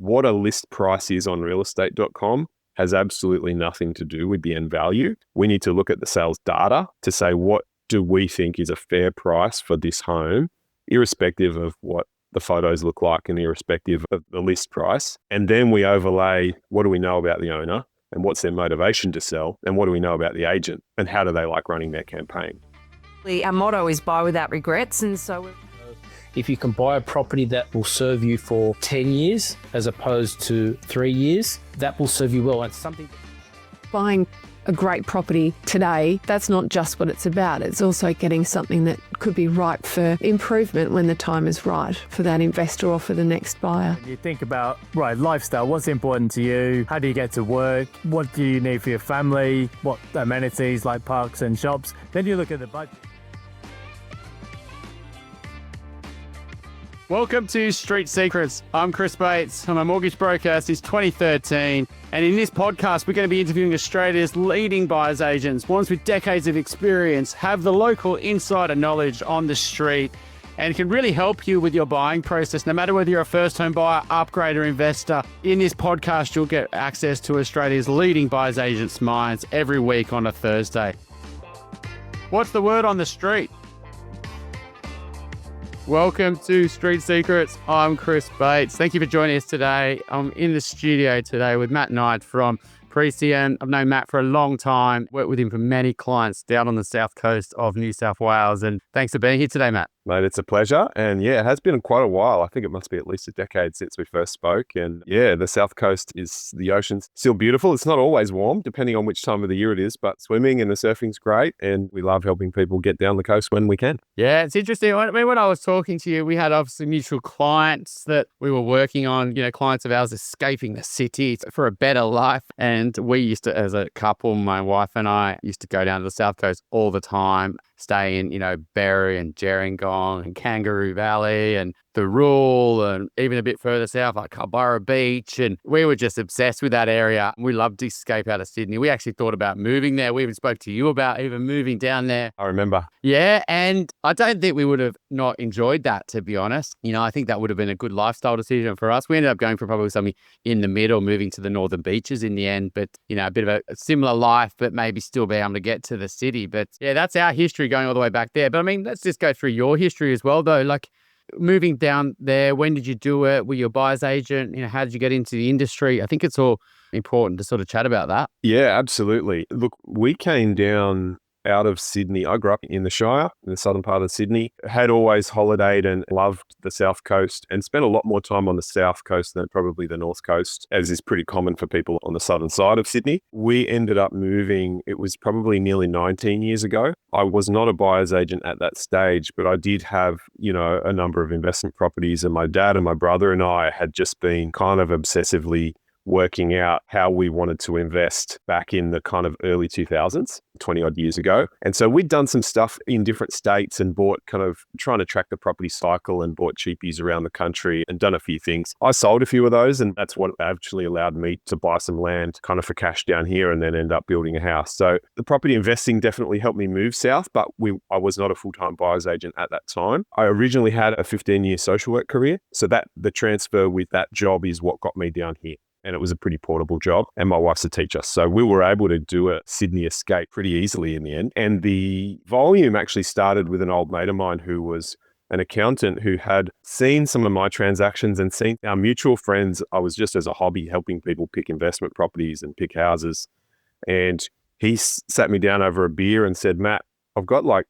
what a list price is on realestate.com has absolutely nothing to do with the end value. We need to look at the sales data to say, what do we think is a fair price for this home, irrespective of what the photos look like and irrespective of the list price. And then we overlay, what do we know about the owner and what's their motivation to sell, and what do we know about the agent and how do they like running their campaign. Our motto is buy without regrets, and so if you can buy a property that will serve you for 10 years as opposed to 3 years, that will serve you well. It's something. Buying a great property today, that's not just what it's about. It's also getting something that could be ripe for improvement when the time is right for that investor or for the next buyer. You think about, right, lifestyle, what's important to you? How do you get to work? What do you need for your family? What amenities like parks and shops? Then you look at the budget. Welcome to Street Secrets. I'm Chris Bates. I'm a mortgage broker since 2013. And in this podcast, we're going to be interviewing Australia's leading buyer's agents, ones with decades of experience, have the local insider knowledge on the street, and can really help you with your buying process, no matter whether you're a first home buyer, upgrader, investor. In this podcast, you'll get access to Australia's leading buyer's agents' minds every week on a Thursday. What's the word on the street? Welcome to Street Secrets. I'm Chris Bates. Thank you for joining us today. I'm in the studio today with Matt Knight from Precium. I've known Matt for a long time, worked with him for many clients down on the south coast of New South Wales. And thanks for being here today, Matt. Mate, it's a pleasure. And yeah, it has been quite a while. I think it must be at least a decade since we first spoke. And yeah, the south coast is, the ocean's still beautiful. It's not always warm, depending on which time of the year it is, but swimming and the surfing's great. And we love helping people get down the coast when we can. Yeah, it's interesting. I mean, when I was talking to you, we had obviously mutual clients that we were working on, clients of ours escaping the city for a better life. And we used to, as a couple, my wife and I used to go down to the south coast all the time, stay in, Berry and Gerringong and Kangaroo Valley and the Rule and even a bit further south, like Culburra Beach. And we were just obsessed with that area. We loved to escape out of Sydney. We actually thought about moving there. We even spoke to you about even moving down there. I remember. Yeah. And I don't think we would have not enjoyed that, to be honest. I think that would have been a good lifestyle decision for us. We ended up going for probably something in the middle, moving to the northern beaches in the end. But, a bit of a similar life, but maybe still be able to get to the city. But yeah, that's our history going all the way back there. But I mean, let's just go through your history as well, though. Like, moving down there, when did you do it? Were you a buyer's agent? How did you get into the industry? I think it's all important to sort of chat about that. Yeah, absolutely. Look, we came down out of Sydney. I grew up in the Shire, in the southern part of Sydney. Had always holidayed and loved the south coast and spent a lot more time on the south coast than probably the north coast, as is pretty common for people on the southern side of Sydney. We ended up moving, it was probably nearly 19 years ago. I was not a buyer's agent at that stage, but I did have, a number of investment properties, and my dad and my brother and I had just been kind of obsessively working out how we wanted to invest back in the kind of early 2000s, 20 odd years ago. And so we'd done some stuff in different states and bought, kind of trying to track the property cycle, and bought cheapies around the country and done a few things. I sold a few of those, and that's what actually allowed me to buy some land kind of for cash down here and then end up building a house. So the property investing definitely helped me move south, but I was not a full-time buyer's agent at that time. I originally had a 15-year social work career. So that the transfer with that job is what got me down here. And it was a pretty portable job. And my wife's a teacher. So we were able to do a Sydney escape pretty easily in the end. And the volume actually started with an old mate of mine who was an accountant who had seen some of my transactions and seen our mutual friends. I was just as a hobby helping people pick investment properties and pick houses. And he sat me down over a beer and said, Matt, I've got like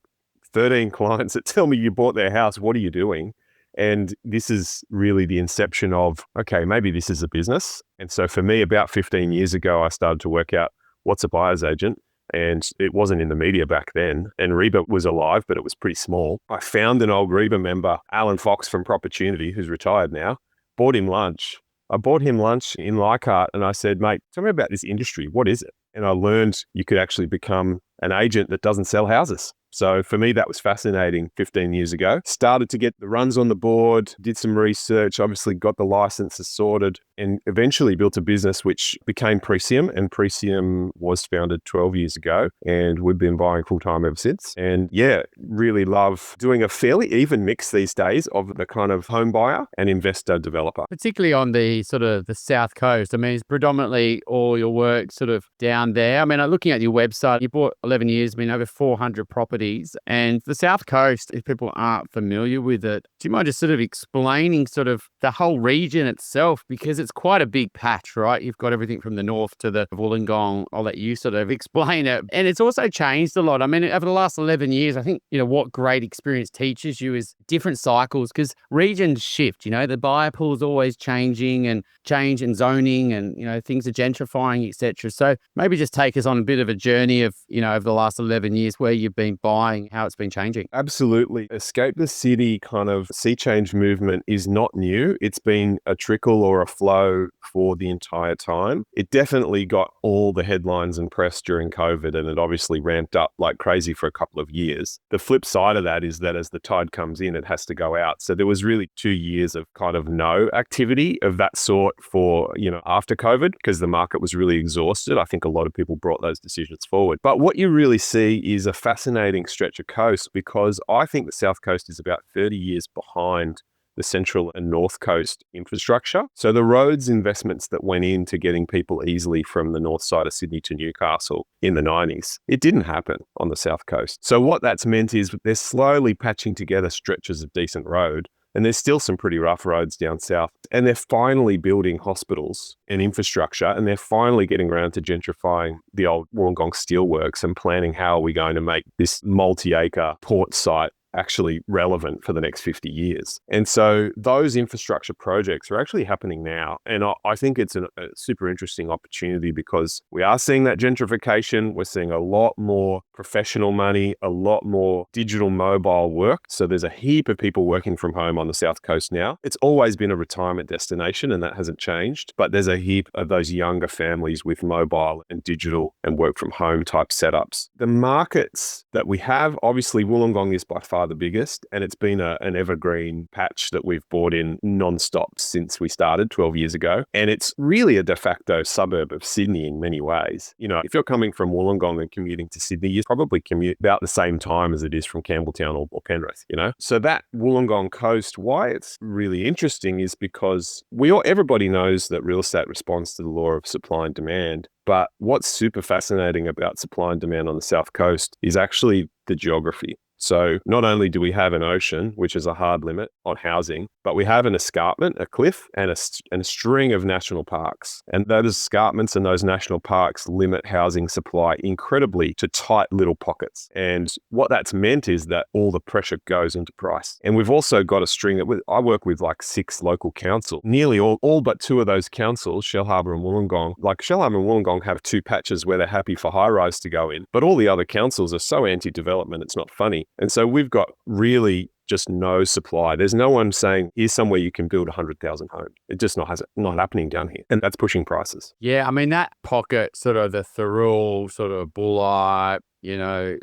13 clients that tell me you bought their house. What are you doing? And this is really the inception of, okay, maybe this is a business. And so for me, about 15 years ago, I started to work out what's a buyer's agent. And it wasn't in the media back then. And Reba was alive, but it was pretty small. I found an old Reba member, Alan Fox from Propertunity, who's retired now, bought him lunch. I bought him lunch in Leichhardt and I said, mate, tell me about this industry. What is it? And I learned you could actually become an agent that doesn't sell houses. So for me, that was fascinating 15 years ago. Started to get the runs on the board, did some research, obviously got the licenses sorted. and eventually built a business which became Precium, and Precium was founded 12 years ago, and we've been buying full-time ever since. And yeah, really love doing a fairly even mix these days of the kind of home buyer and investor developer. Particularly on the sort of the South Coast. I mean, it's predominantly all your work sort of down there. I mean, looking at your website, you bought 11 years, I mean, over 400 properties. And the South Coast, if people aren't familiar with it, do you mind just sort of explaining sort of the whole region itself? Because it's quite a big patch, right? You've got everything from the north to the Wollongong. I'll let you sort of explain it. And it's also changed a lot. I mean, over the last 11 years, I think, what great experience teaches you is different cycles, because regions shift, the buyer pool is always changing and change in zoning, and, things are gentrifying, etc. So maybe just take us on a bit of a journey of, over the last 11 years where you've been buying, how it's been changing. Absolutely. Escape the city kind of sea change movement is not new. It's been a trickle or a flow for the entire time. It definitely got all the headlines and press during COVID, and it obviously ramped up like crazy for a couple of years. The flip side of that is that as the tide comes in, it has to go out. So there was really 2 years of kind of no activity of that sort for, after COVID, because the market was really exhausted. I think a lot of people brought those decisions forward. But what you really see is a fascinating stretch of coast, because I think the South Coast is about 30 years behind the Central and North Coast infrastructure. So the roads investments that went into getting people easily from the north side of Sydney to Newcastle in the 90s, it didn't happen on the South Coast. So what that's meant is they're slowly patching together stretches of decent road. And there's still some pretty rough roads down south. And they're finally building hospitals and infrastructure, and they're finally getting around to gentrifying the old Wollongong steelworks and planning how are we going to make this multi-acre port site actually relevant for the next 50 years. And so those infrastructure projects are actually happening now. And I think it's a super interesting opportunity, because we are seeing that gentrification. We're seeing a lot more professional money, a lot more digital mobile work. So there's a heap of people working from home on the South Coast now. It's always been a retirement destination, and that hasn't changed. But there's a heap of those younger families with mobile and digital and work from home type setups. The markets that we have, obviously Wollongong is by far the biggest, and it's been an evergreen patch that we've bought in non-stop since we started 12 years ago. And it's really a de facto suburb of Sydney in many ways. If you're coming from Wollongong and commuting to Sydney, you probably commute about the same time as it is from Campbelltown or Penrith, So that Wollongong coast, why it's really interesting is because everybody knows that real estate responds to the law of supply and demand. But what's super fascinating about supply and demand on the South Coast is actually the geography. So not only do we have an ocean, which is a hard limit on housing, but we have an escarpment, a cliff, and a string of national parks. And those escarpments and those national parks limit housing supply incredibly to tight little pockets. And what that's meant is that all the pressure goes into price. And we've also got a string that I work with like 6 local councils. Nearly all but 2 of those councils, Shellharbour and Wollongong, like Shellharbour and Wollongong have 2 patches where they're happy for high rise to go in. But all the other councils are so anti-development, it's not funny. And so we've got really just no supply. There's no one saying, here's somewhere you can build 100,000 homes. It just not happening down here. And that's pushing prices. Yeah, I mean, that pocket, sort of the Thirroul, sort of Bulli,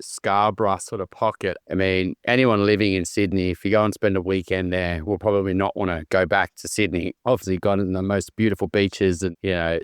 Scarborough sort of pocket. I mean, anyone living in Sydney, if you go and spend a weekend there, will probably not want to go back to Sydney. Obviously, got the most beautiful beaches and,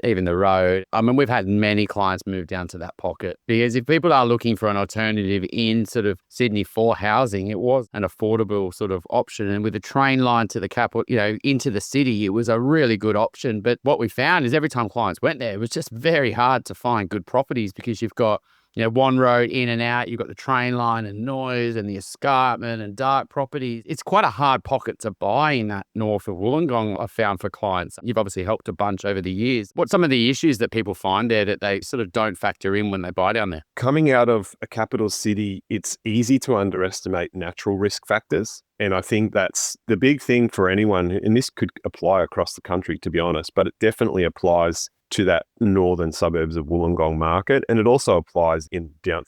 even the road. I mean, we've had many clients move down to that pocket, because if people are looking for an alternative in sort of Sydney for housing, it was an affordable sort of option. And with a train line to the capital, into the city, it was a really good option. But what we found is every time clients went there, it was just very hard to find good properties, because you've got one road in and out, you've got the train line and noise and the escarpment and dark properties. It's quite a hard pocket to buy in that north of Wollongong, I've found, for clients. You've obviously helped a bunch over the years. What's some of the issues that people find there that they sort of don't factor in when they buy down there? Coming out of a capital city, it's easy to underestimate natural risk factors. And I think that's the big thing for anyone, and this could apply across the country, to be honest, but it definitely applies to that northern suburbs of Wollongong market. And it also applies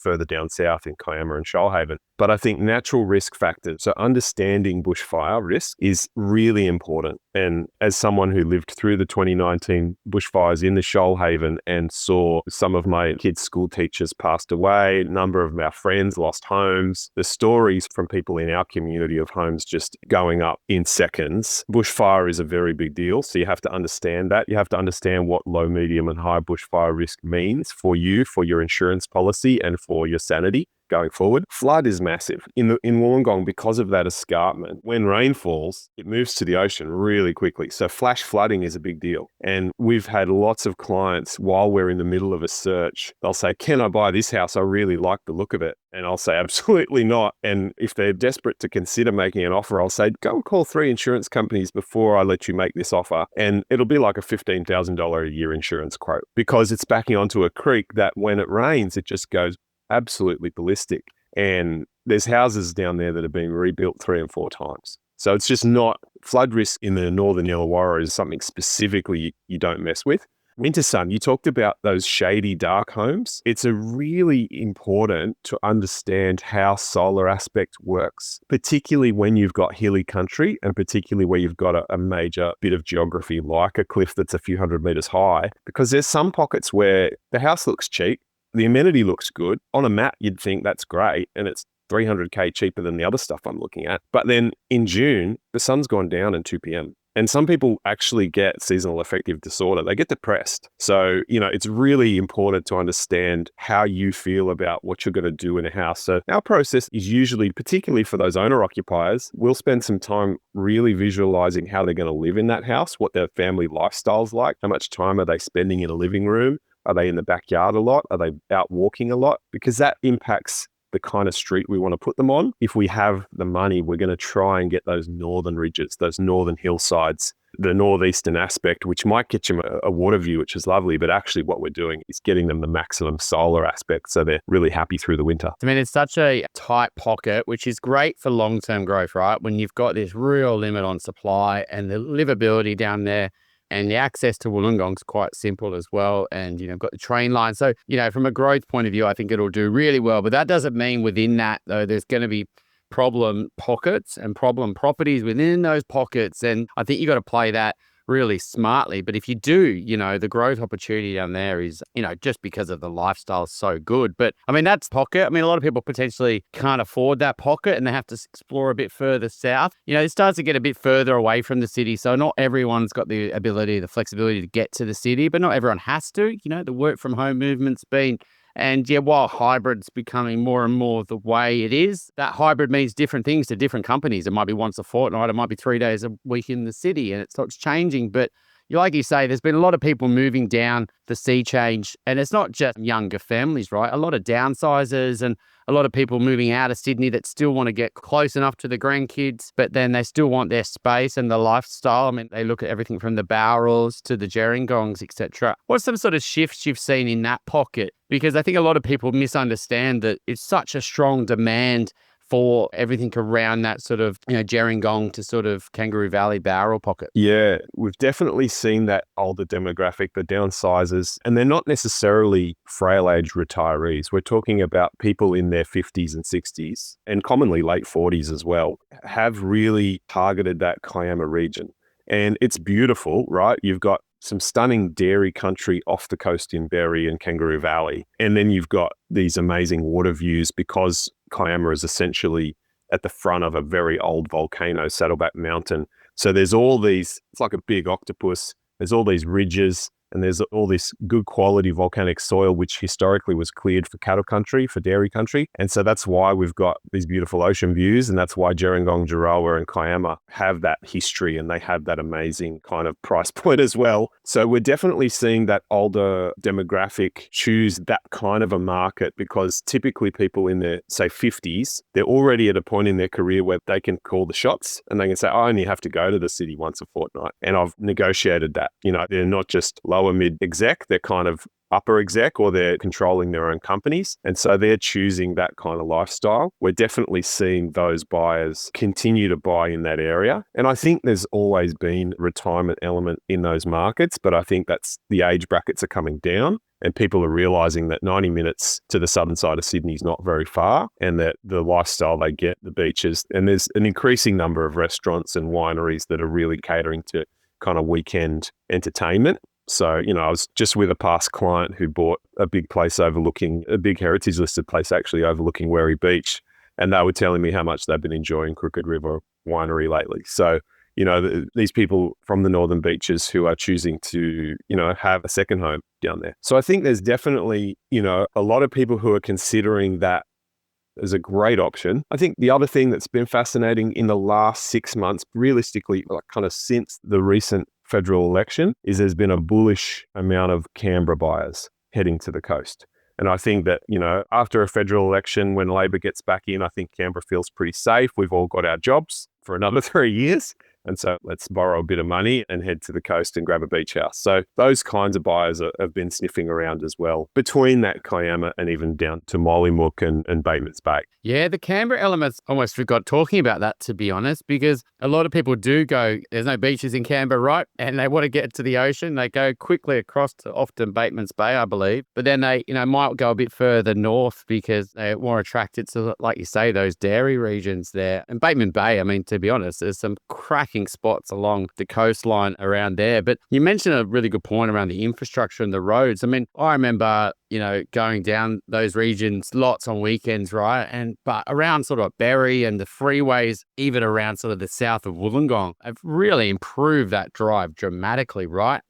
further down south in Kiama and Shoalhaven. But I think natural risk factors, so understanding bushfire risk is really important. And as someone who lived through the 2019 bushfires in the Shoalhaven and saw some of my kids' school teachers passed away, a number of our friends lost homes, the stories from people in our community of homes just going up in seconds, bushfire is a very big deal. So you have to understand that. You have to understand what low, medium and high bushfire risk means for you, for your insurance policy and for your sanity going forward. Flood is massive. In Wollongong, because of that escarpment, when rain falls, it moves to the ocean really quickly. So flash flooding is a big deal. And we've had lots of clients while we're in the middle of a search, they'll say, can I buy this house? I really like the look of it. And I'll say, absolutely not. And if they're desperate to consider making an offer, I'll say, go and call 3 insurance companies before I let you make this offer. And it'll be like a $15,000 a year insurance quote because it's backing onto a creek that when it rains, it just goes absolutely ballistic. And there's houses down there that have been rebuilt 3 and 4 times. So it's just not, flood risk in the northern Illawarra is something specifically you don't mess with. Winter sun, you talked about those shady dark homes. It's a really important to understand how solar aspect works, particularly when you've got hilly country and particularly where you've got a major bit of geography like a cliff that's a few hundred meters high, because there's some pockets where the house looks cheap, the amenity looks good. On a map, you'd think that's great, and it's 300K cheaper than the other stuff I'm looking at. But then in June, the sun's gone down at 2 p.m. And some people actually get seasonal affective disorder. They get depressed. So, it's really important to understand how you feel about what you're going to do in a house. So our process is usually, particularly for those owner-occupiers, we'll spend some time really visualizing how they're going to live in that house, what their family lifestyle's like, how much time are they spending in a living room, are they in the backyard a lot, are they out walking a lot? Because that impacts the kind of street we want to put them on. If we have the money, we're going to try and get those northern ridges, those northern hillsides, the northeastern aspect, which might get you a water view, which is lovely. But actually what we're doing is getting them the maximum solar aspect so they're really happy through the winter. I mean, it's such a tight pocket, which is great for long-term growth, right? When you've got this real limit on supply and the livability down there. And the access to Wollongong is quite simple as well. And, got the train line. So, from a growth point of view, I think it'll do really well. But that doesn't mean within that, though, there's going to be problem pockets and problem properties within those pockets. And I think you got to play that really smartly. But if you do, the growth opportunity down there is, just because of the lifestyle is so good. But I mean, that's pocket. I mean, a lot of people potentially can't afford that pocket and they have to explore a bit further south. It starts to get a bit further away from the city. So not everyone's got the ability, the flexibility to get to the city, but not everyone has to. The work from home movement's been. And while hybrid's becoming more and more the way it is, that hybrid means different things to different companies. It might be once a fortnight, it might be 3 days a week in the city, and it starts changing. But like you say, there's been a lot of people moving down the sea change, and it's not just younger families, right? A lot of downsizers and a lot of people moving out of Sydney that still want to get close enough to the grandkids, but then they still want their space and the lifestyle. I mean, they look at everything from the Bowrals to the Gerringongs, etc. What's some sort of shifts you've seen in that pocket? Because I think a lot of people misunderstand that it's such a strong demand for everything around that sort of, Gerringong to sort of Kangaroo Valley Bowral pocket. Yeah, we've definitely seen that older demographic, the downsizers, and they're not necessarily frail age retirees. We're talking about people in their 50s and 60s, and commonly late 40s as well, have really targeted that Kiama region. And it's beautiful, right? You've got some stunning dairy country off the coast in Berry and Kangaroo Valley. And then you've got these amazing water views because Kiama is essentially at the front of a very old volcano, Saddleback Mountain. So there's all these, it's like a big octopus. There's all these ridges and there's all this good quality volcanic soil, which historically was cleared for cattle country, for dairy country. And so that's why we've got these beautiful ocean views. And that's why Gerringong, Jarawa and Kiama have that history and they have that amazing kind of price point as well. So we're definitely seeing that older demographic choose that kind of a market because typically people in their, say, 50s, they're already at a point in their career where they can call the shots and they can say, I only have to go to the city once a fortnight. And I've negotiated that. They're not just lower mid exec, they're kind of upper exec or they're controlling their own companies. And so they're choosing that kind of lifestyle. We're definitely seeing those buyers continue to buy in that area. And I think there's always been a retirement element in those markets, but I think that's the age brackets are coming down. And people are realizing that 90 minutes to the southern side of Sydney is not very far, and that the lifestyle they get, the beaches, and there's an increasing number of restaurants and wineries that are really catering to kind of weekend entertainment. So, I was just with a past client who bought a big place overlooking, a big heritage listed place actually overlooking Werry Beach. And they were telling me how much they've been enjoying Crooked River Winery lately. So, these people from the northern beaches who are choosing to, have a second home down there. So I think there's definitely, a lot of people who are considering that as a great option. I think the other thing that's been fascinating in the last 6 months, realistically, like kind of since the recent federal election, is there's been a bullish amount of Canberra buyers heading to the coast. And I think that, after a federal election, when Labor gets back in, I think Canberra feels pretty safe. We've all got our jobs for another 3 years. And so let's borrow a bit of money and head to the coast and grab a beach house. So those kinds of buyers have been sniffing around as well, between that Kiama and even down to Mollymook and Bateman's Bay. Yeah, the Canberra elements, almost forgot talking about that, to be honest, because a lot of people do go, there's no beaches in Canberra, right? And they want to get to the ocean. They go quickly across to often Bateman's Bay, I believe. But then they, might go a bit further north because they're more attracted to, like you say, those dairy regions there. And Bateman Bay, I mean, to be honest, there's some cracking spots along the coastline around there. But you mentioned a really good point around the infrastructure and the roads. I mean, I remember, going down those regions lots on weekends, right? But around sort of Berry and the freeways, even around sort of the south of Wollongong, have really improved that drive dramatically, right?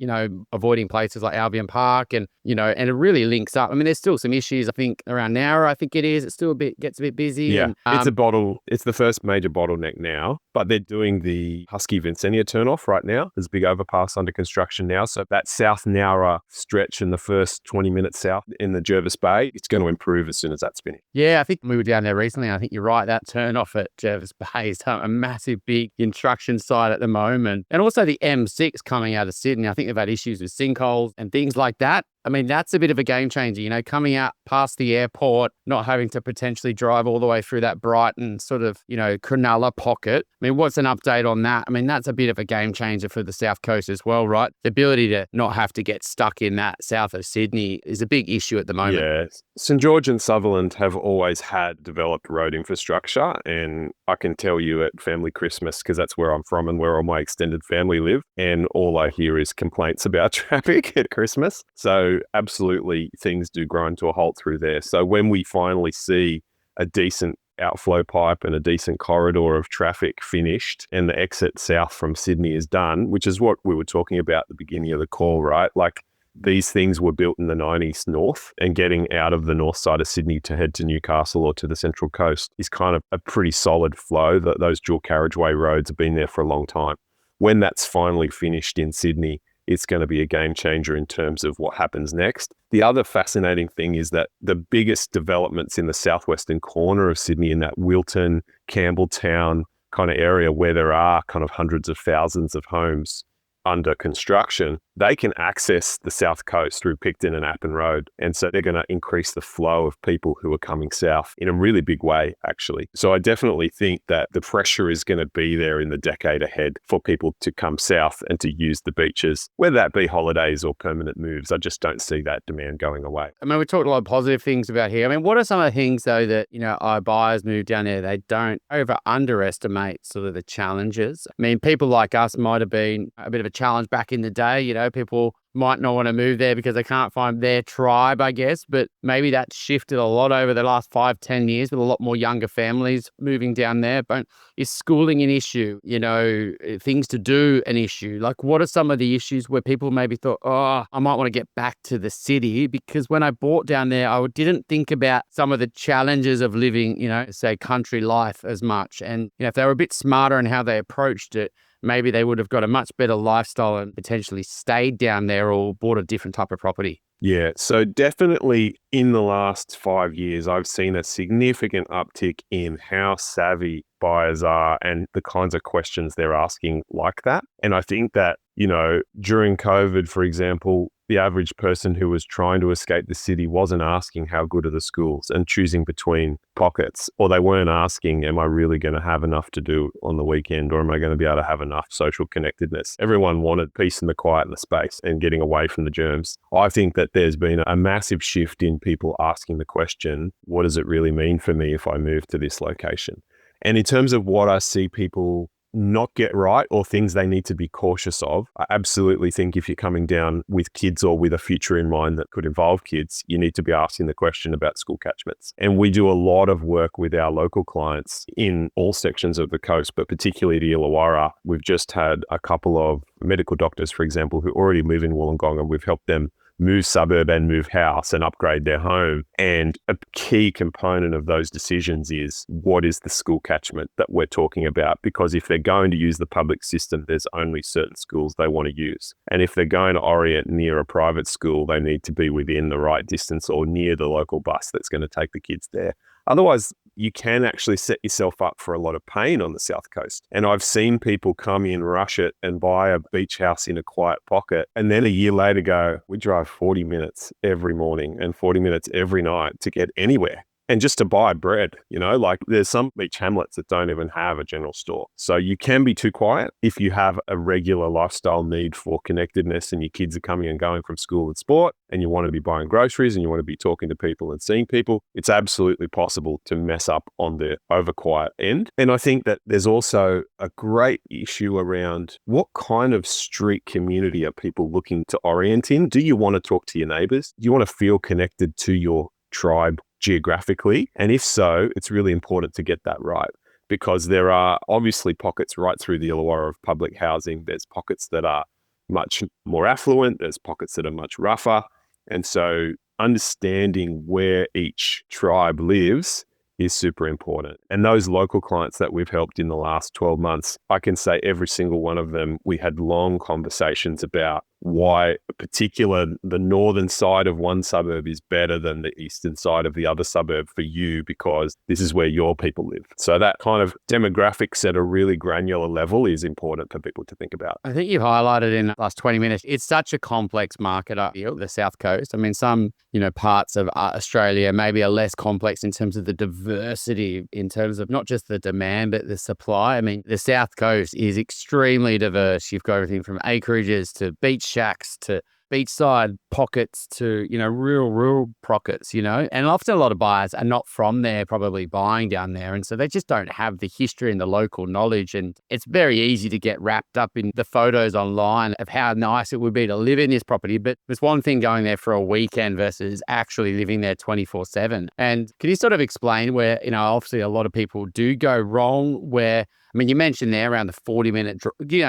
Avoiding places like Albion Park and it really links up. I mean, there's still some issues, I think, around Nowra, I think it is. It still gets a bit busy. Yeah, and, it's the first major bottleneck now, but they're doing the Husky Vincennia turnoff right now. There's a big overpass under construction now. So that South Nowra stretch in the first 20 minutes south in the Jervis Bay, it's going to improve as soon as that's finished. Yeah, I think we were down there recently. I think you're right. That turnoff at Jervis Bay is a massive, big construction site at the moment. And also the M6 coming out of Sydney. I think they've had issues with sinkholes and things like that. I mean, that's a bit of a game changer, coming out past the airport, not having to potentially drive all the way through that Brighton sort of, Cronulla pocket. I mean, what's an update on that? I mean, that's a bit of a game changer for the South Coast as well, right? The ability to not have to get stuck in that south of Sydney is a big issue at the moment. Yeah. St George and Sutherland have always had developed road infrastructure. And I can tell you at family Christmas, because that's where I'm from and where all my extended family live, and all I hear is complaints about traffic at Christmas. So absolutely, things do grind to a halt through there. So when we finally see a decent outflow pipe and a decent corridor of traffic finished and the exit south from Sydney is done, which is what we were talking about at the beginning of the call, right? Like, these things were built in the 90s north, and getting out of the north side of Sydney to head to Newcastle or to the Central Coast is kind of a pretty solid flow. That those dual carriageway roads have been there for a long time. When that's finally finished in Sydney, it's going to be a game changer in terms of what happens next. The other fascinating thing is that the biggest developments in the southwestern corner of Sydney, in that Wilton, Campbelltown kind of area where there are kind of hundreds of thousands of homes under construction, they can access the south coast through Picton and Appin Road. And so they're going to increase the flow of people who are coming south in a really big way, actually. So I definitely think that the pressure is going to be there in the decade ahead for people to come south and to use the beaches, whether that be holidays or permanent moves. I just don't see that demand going away. I mean, we talked a lot of positive things about here. I mean, what are some of the things, though, that, our buyers move down there, they don't underestimate sort of the challenges? I mean, people like us might have been a bit of a challenge back in the day. People might not want to move there because they can't find their tribe, I guess, but maybe that's shifted a lot over the last 5-10 years with a lot more younger families moving down there. But is schooling an issue? Things to do an issue? Like, what are some of the issues where people maybe thought, I might want to get back to the city? Because when I bought down there, I didn't think about some of the challenges of living, say country life as much. And if they were a bit smarter in how they approached it, maybe they would have got a much better lifestyle and potentially stayed down there or bought a different type of property. Yeah, so definitely in the last 5 years, I've seen a significant uptick in how savvy buyers are and the kinds of questions they're asking like that. And I think that, during COVID, for example, the average person who was trying to escape the city wasn't asking how good are the schools and choosing between pockets, or they weren't asking, am I really going to have enough to do on the weekend, or am I going to be able to have enough social connectedness? Everyone wanted peace and the quiet and the space and getting away from the germs. I think that there's been a massive shift in people asking the question, what does it really mean for me if I move to this location? And in terms of what I see people not get right or things they need to be cautious of, I absolutely think if you're coming down with kids or with a future in mind that could involve kids, you need to be asking the question about school catchments. And we do a lot of work with our local clients in all sections of the coast, but particularly to Illawarra. We've just had a couple of medical doctors, for example, who already live in Wollongong, and we've helped them move suburb and move house and upgrade their home. And a key component of those decisions is, what is the school catchment that we're talking about? Because if they're going to use the public system, there's only certain schools they want to use. And if they're going to orient near a private school, they need to be within the right distance or near the local bus that's going to take the kids there. Otherwise, you can actually set yourself up for a lot of pain on the South Coast. And I've seen people come in, rush it and buy a beach house in a quiet pocket. And then a year later go, we drive 40 minutes every morning and 40 minutes every night to get anywhere. And just to buy bread, like there's some beach hamlets that don't even have a general store. So you can be too quiet if you have a regular lifestyle need for connectedness and your kids are coming and going from school and sport and you want to be buying groceries and you want to be talking to people and seeing people. It's absolutely possible to mess up on the over quiet end. And I think that there's also a great issue around what kind of street community are people looking to orient in? Do you want to talk to your neighbors? Do you want to feel connected to your tribe geographically? And if so, it's really important to get that right, because there are obviously pockets right through the Illawarra of public housing. There's pockets that are much more affluent. There's pockets that are much rougher. And so understanding where each tribe lives is super important. And those local clients that we've helped in the last 12 months, I can say every single one of them, we had long conversations about why the northern side of one suburb is better than the eastern side of the other suburb for you, because this is where your people live. So that kind of demographics at a really granular level is important for people to think about. I think you've highlighted in the last 20 minutes, it's such a complex market up here, the South Coast. I mean, some, parts of Australia maybe are less complex in terms of the diversity, in terms of not just the demand, but the supply. I mean, the South Coast is extremely diverse. You've got everything from acreages to beach shacks to beachside pockets to, rural pockets, and often a lot of buyers are not from there, probably buying down there. And so they just don't have the history and the local knowledge. And it's very easy to get wrapped up in the photos online of how nice it would be to live in this property. But there's one thing going there for a weekend versus actually living there 24/7. And can you sort of explain where, obviously a lot of people do go wrong where, you mentioned there around the 40-minute,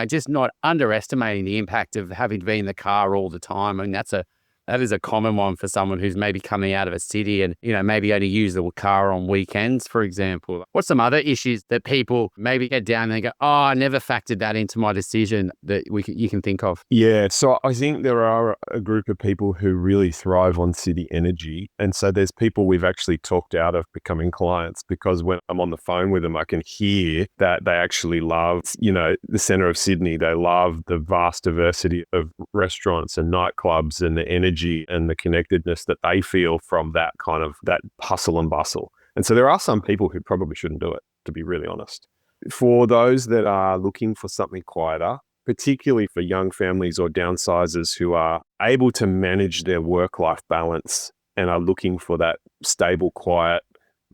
just not underestimating the impact of having to be in the car all the time. I mean, that is a common one for someone who's maybe coming out of a city and, maybe only use the car on weekends, for example. What's some other issues that people maybe get down and go, oh, I never factored that into my decision that you can think of? Yeah, so I think there are a group of people who really thrive on city energy. And so there's people we've actually talked out of becoming clients, because when I'm on the phone with them, I can hear that they actually love, the centre of Sydney. They love the vast diversity of restaurants and nightclubs and the energy and the connectedness that they feel from that kind of that hustle and bustle. And so there are some people who probably shouldn't do it, to be really honest. For those that are looking for something quieter, particularly for young families or downsizers who are able to manage their work-life balance and are looking for that stable, quiet,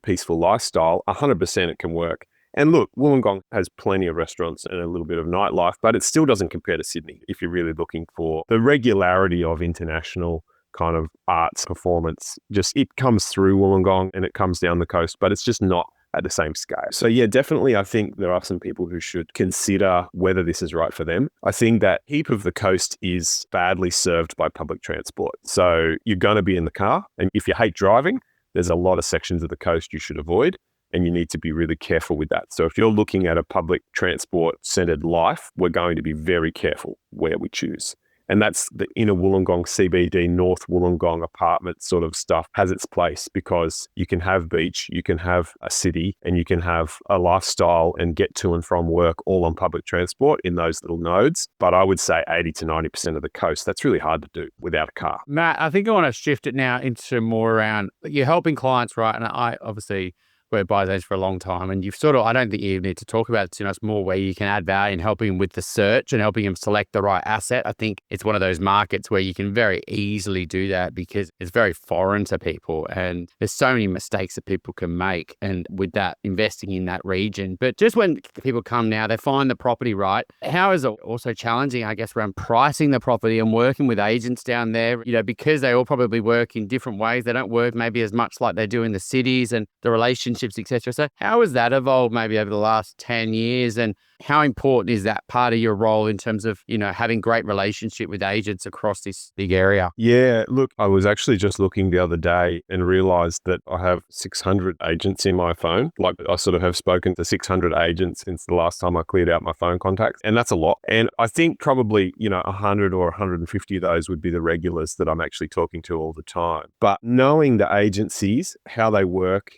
peaceful lifestyle, 100% it can work. And look, Wollongong has plenty of restaurants and a little bit of nightlife, but it still doesn't compare to Sydney if you're really looking for the regularity of international kind of arts performance. Just it comes through Wollongong and it comes down the coast, but it's just not at the same scale. So yeah, definitely I think there are some people who should consider whether this is right for them. I think that heap of the coast is badly served by public transport. So you're going to be in the car, and if you hate driving, there's a lot of sections of the coast you should avoid. And you need to be really careful with that. So if you're looking at a public transport centered life, we're going to be very careful where we choose. And that's the inner Wollongong CBD, North Wollongong apartment sort of stuff has its place because you can have beach, you can have a city, and you can have a lifestyle and get to and from work all on public transport in those little nodes. But I would say 80 to 90% of the coast, that's really hard to do without a car. Matt, I think I want to shift it now into more around you're helping clients, right? And I obviously worked buyer's agent for a long time, and you've sort of, I don't think you need to talk about it too much more where you can add value in helping them with the search and helping them select the right asset. I think it's one of those markets where you can very easily do that because it's very foreign to people and there's so many mistakes that people can make. And with that, investing in that region. But just when people come now, they find the property right. How is it also challenging, I guess, around pricing the property and working with agents down there, because they all probably work in different ways. They don't work maybe as much like they do in the cities and the relationships, etc. So how has that evolved maybe over the last 10 years and how important is that part of your role in terms of, having great relationship with agents across this big area? Yeah, look, I was actually just looking the other day and realized that I have 600 agents in my phone. Like I sort of have spoken to 600 agents since the last time I cleared out my phone contacts. And that's a lot. And I think probably, 100 or 150 of those would be the regulars that I'm actually talking to all the time. But knowing the agencies, how they work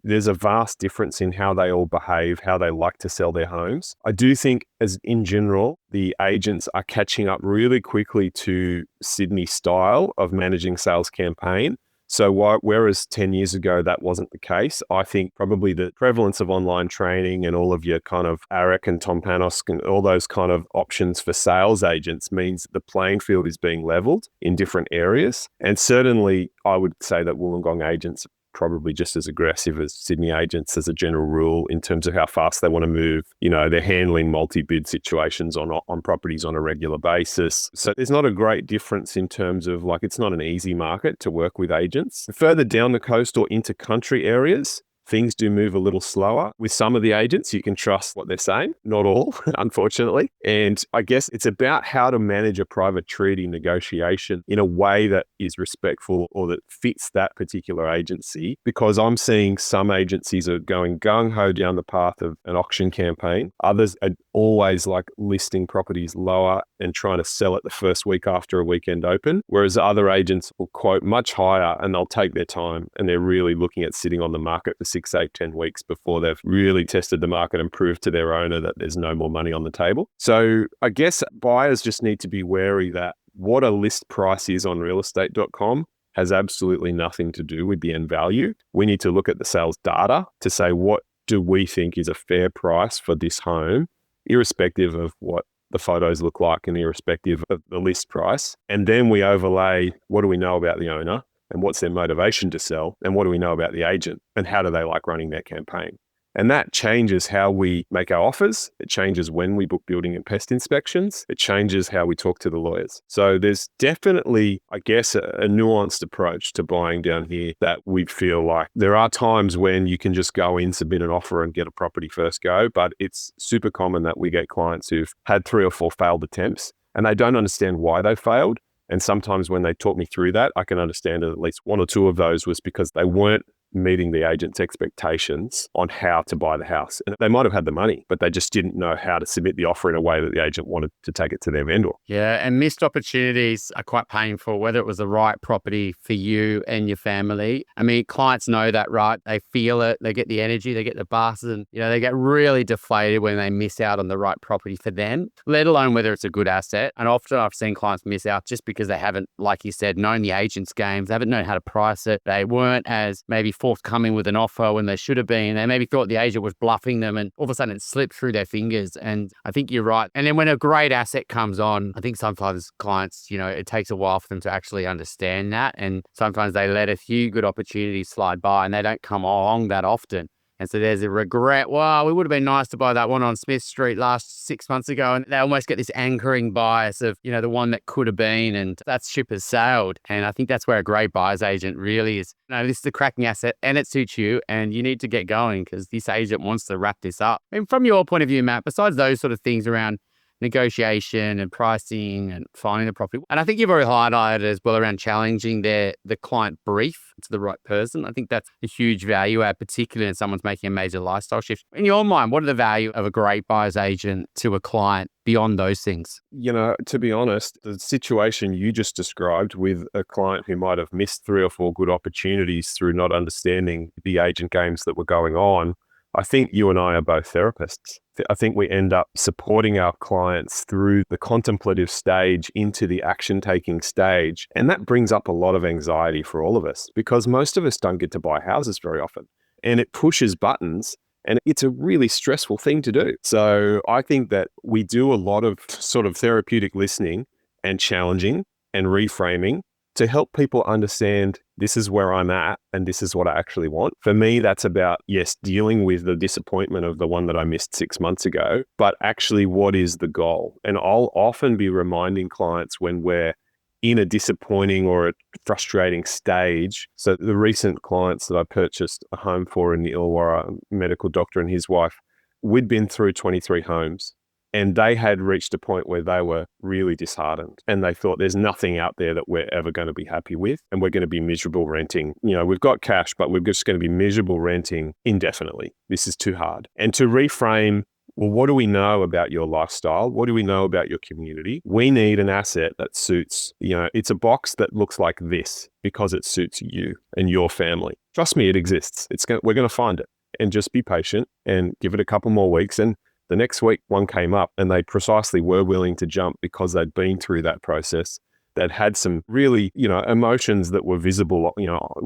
there's a vast difference in how they all behave, how they like to sell their homes. I do think as in general, the agents are catching up really quickly to Sydney style of managing sales campaign. So whereas 10 years ago, that wasn't the case, I think probably the prevalence of online training and all of your kind of Arik and Tom Panos and all those kind of options for sales agents means the playing field is being leveled in different areas. And certainly I would say that Wollongong agents probably just as aggressive as Sydney agents as a general rule in terms of how fast they want to move. They're handling multi-bid situations on properties on a regular basis. So there's not a great difference in terms of it's not an easy market to work with agents. Further down the coast or into country areas, things do move a little slower. With some of the agents, you can trust what they're saying. Not all, unfortunately. And I guess it's about how to manage a private treaty negotiation in a way that is respectful or that fits that particular agency. Because I'm seeing some agencies are going gung-ho down the path of an auction campaign. Others are always listing properties lower and trying to sell it the first week after a weekend open. Whereas other agents will quote much higher and they'll take their time and they're really looking at sitting on the market for 6, 8, 10 weeks before they've really tested the market and proved to their owner that there's no more money on the table. So I guess buyers just need to be wary that what a list price is on realestate.com has absolutely nothing to do with the end value. We need to look at the sales data to say, what do we think is a fair price for this home, irrespective of what the photos look like and irrespective of the list price. And then we overlay, what do we know about the owner? And what's their motivation to sell? And what do we know about the agent? And how do they like running their campaign? And that changes how we make our offers. It changes when we book building and pest inspections. It changes how we talk to the lawyers. So there's definitely, I guess, a nuanced approach to buying down here that we feel like there are times when you can just go in, submit an offer and get a property first go. But it's super common that we get clients who've had 3 or 4 failed attempts and they don't understand why they failed. And sometimes when they talk me through that, I can understand that at least 1 or 2 of those was because they weren't meeting the agent's expectations on how to buy the house. And they might have had the money, but they just didn't know how to submit the offer in a way that the agent wanted to take it to their vendor. Yeah, and missed opportunities are quite painful, whether it was the right property for you and your family. I mean, clients know that, right? They feel it, they get the energy, they get the buses, and they get really deflated when they miss out on the right property for them, let alone whether it's a good asset. And often I've seen clients miss out just because they haven't, like you said, known the agent's games, they haven't known how to price it. They weren't as maybe forthcoming with an offer when they should have been. They maybe thought the agent was bluffing them and all of a sudden it slipped through their fingers. And I think you're right. And then when a great asset comes on, I think sometimes clients, it takes a while for them to actually understand that. And sometimes they let a few good opportunities slide by and they don't come along that often. And so there's a regret. Wow, it would have been nice to buy that one on Smith Street last 6 months ago. And they almost get this anchoring bias of, the one that could have been, and that ship has sailed. And I think that's where a great buyer's agent really is. This is a cracking asset and it suits you and you need to get going because this agent wants to wrap this up. And from your point of view, Matt, besides those sort of things around negotiation and pricing and finding the property. And I think you've already highlighted as well around challenging the client brief to the right person. I think that's a huge value add, particularly when someone's making a major lifestyle shift. In your mind, what are the value of a great buyer's agent to a client beyond those things? To be honest, the situation you just described with a client who might have missed 3 or 4 good opportunities through not understanding the agent games that were going on, I think you and I are both therapists. I think we end up supporting our clients through the contemplative stage into the action-taking stage. And that brings up a lot of anxiety for all of us because most of us don't get to buy houses very often. And it pushes buttons. And it's a really stressful thing to do. So I think that we do a lot of sort of therapeutic listening and challenging and reframing to help people understand this is where I'm at and this is what I actually want. For me, that's about, yes, dealing with the disappointment of the one that I missed 6 months ago, but actually what is the goal? And I'll often be reminding clients when we're in a disappointing or a frustrating stage. So the recent clients that I purchased a home for in the Illawarra, a medical doctor and his wife, we'd been through 23 homes and they had reached a point where they were really disheartened and they thought there's nothing out there that we're ever going to be happy with and we're going to be miserable renting. We've got cash, but we're just going to be miserable renting indefinitely. This is too hard. And to reframe, well, what do we know about your lifestyle? What do we know about your community? We need an asset that suits, it's a box that looks like this because it suits you and your family. Trust me, it exists. We're going to find it and just be patient and give it a couple more weeks. And the next week one came up and they precisely were willing to jump because they'd been through that process. They'd had some really, emotions that were visible.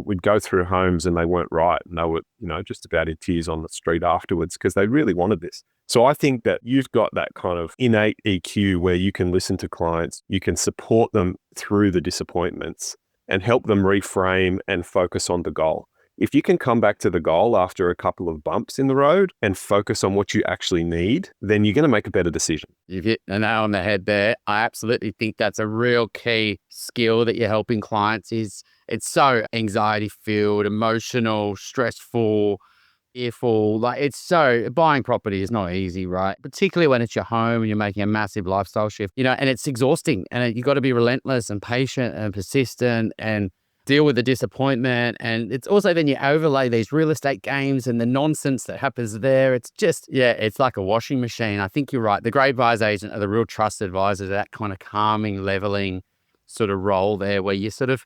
We'd go through homes and they weren't right. And they were, just about in tears on the street afterwards because they really wanted this. So I think that you've got that kind of innate EQ where you can listen to clients, you can support them through the disappointments and help them reframe and focus on the goal. If you can come back to the goal after a couple of bumps in the road and focus on what you actually need, then you're going to make a better decision. You've hit the nail on the head there. I absolutely think that's a real key skill that you're helping clients is it's so anxiety filled, emotional, stressful, fearful. Buying property is not easy, right? Particularly when it's your home and you're making a massive lifestyle shift, and it's exhausting and you've got to be relentless and patient and persistent and deal with the disappointment. And it's also then you overlay these real estate games and the nonsense that happens there. It's just, it's like a washing machine. I think you're right. The great advisor agent are the real trusted advisors, that kind of calming, leveling sort of role there where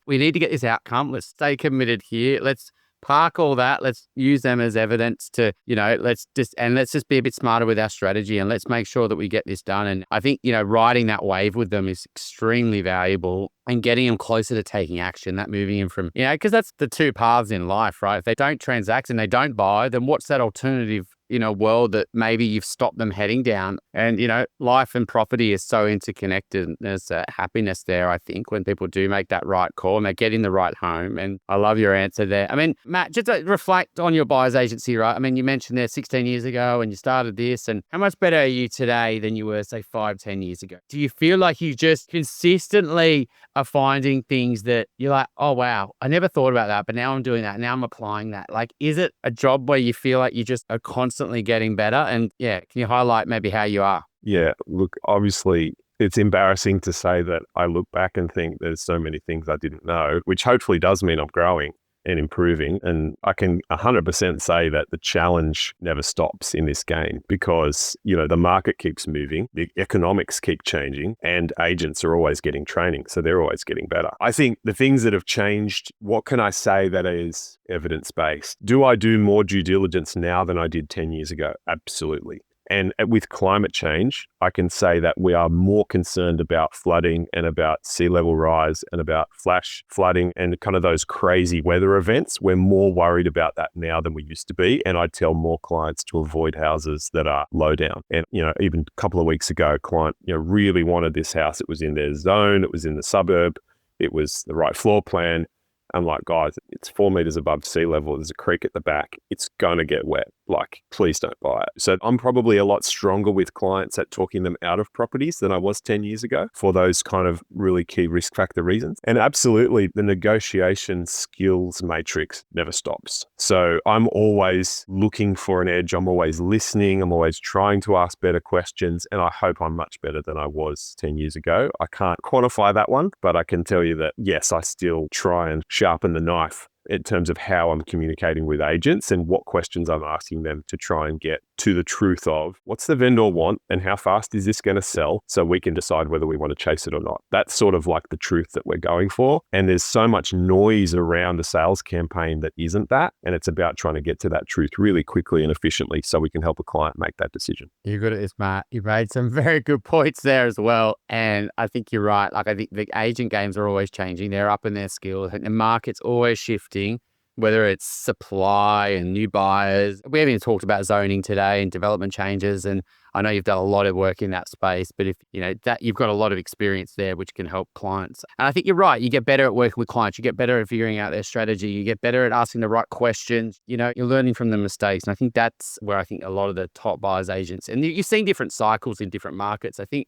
we need to get this outcome. Let's stay committed here. Let's park all that. Let's use them as evidence to, let's just be a bit smarter with our strategy and let's make sure that we get this done. And I think, riding that wave with them is extremely valuable and getting them closer to taking action, that moving them from, because that's the two paths in life, right? If they don't transact and they don't buy, then what's that alternative world that maybe you've stopped them heading down? And, life and property is so interconnected. There's a happiness there, I think, when people do make that right call and they get in the right home. And I love your answer there. I mean, Matt, just to reflect on your buyer's agency, right? I mean, you mentioned there 16 years ago and you started this, and how much better are you today than you were, say, 5-10 years ago? Do you feel like you just consistently are finding things that you're like, oh, wow, I never thought about that, but now I'm doing that. Now I'm applying that. Like, is it a job where you feel like you just are constantly getting better? And can you highlight maybe how you are? Yeah, look, obviously it's embarrassing to say that I look back and think there's so many things I didn't know, which hopefully does mean I'm growing and improving. And I can 100% say that the challenge never stops in this game because, the market keeps moving, the economics keep changing, and agents are always getting training. So they're always getting better. I think the things that have changed, what can I say that is evidence-based? Do I do more due diligence now than I did 10 years ago? Absolutely. And with climate change, I can say that we are more concerned about flooding and about sea level rise and about flash flooding and kind of those crazy weather events. We're more worried about that now than we used to be. And I tell more clients to avoid houses that are low down. And, even a couple of weeks ago, a client, really wanted this house. It was in their zone. It was in the suburb. It was the right floor plan. I'm like, guys, it's 4 meters above sea level. There's a creek at the back. It's going to get wet. Like, please don't buy it. So I'm probably a lot stronger with clients at talking them out of properties than I was 10 years ago for those kind of really key risk factor reasons. And absolutely, the negotiation skills matrix never stops. So I'm always looking for an edge. I'm always listening. I'm always trying to ask better questions. And I hope I'm much better than I was 10 years ago. I can't quantify that one, but I can tell you that, yes, I still try and sharpen the knife in terms of how I'm communicating with agents and what questions I'm asking them to try and get to the truth of what's the vendor want and how fast is this going to sell, so we can decide whether we want to chase it or not. That's sort of like the truth that we're going for. And there's so much noise around a sales campaign that isn't that. And it's about trying to get to that truth really quickly and efficiently so we can help a client make that decision. You're good at this, Matt. You made some very good points there as well. And I think you're right. Like, I think the agent games are always changing. They're up in their skills. I think the market's always shifting, whether it's supply and new buyers. We haven't even talked about zoning today and development changes. And I know you've done a lot of work in that space, but if you know that, you've got a lot of experience there, which can help clients. And I think you're right. You get better at working with clients. You get better at figuring out their strategy. You get better at asking the right questions. You know, you're learning from the mistakes. And I think that's where I think a lot of the top buyers agents, and you've seen different cycles in different markets. I think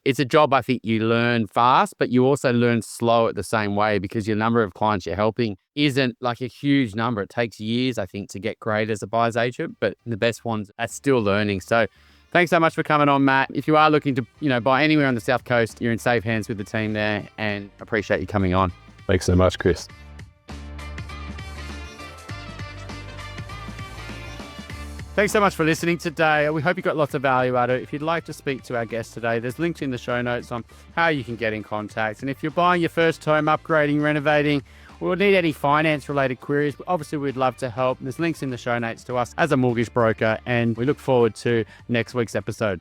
it's a job I think you learn fast, but you also learn slow at the same way, because your number of clients you're helping isn't like a huge number. It takes years, I think, to get great as a buyer's agent, but the best ones are still learning. So thanks so much for coming on, Matt. If you are looking to, buy anywhere on the South Coast, you're in safe hands with the team there, and appreciate you coming on. Thanks so much, Chris. Thanks so much for listening today. We hope you got lots of value out of it. If you'd like to speak to our guest today, there's links in the show notes on how you can get in contact. And if you're buying your first home, upgrading, renovating, or need any finance-related queries, obviously we'd love to help. There's links in the show notes to us as a mortgage broker, and we look forward to next week's episode.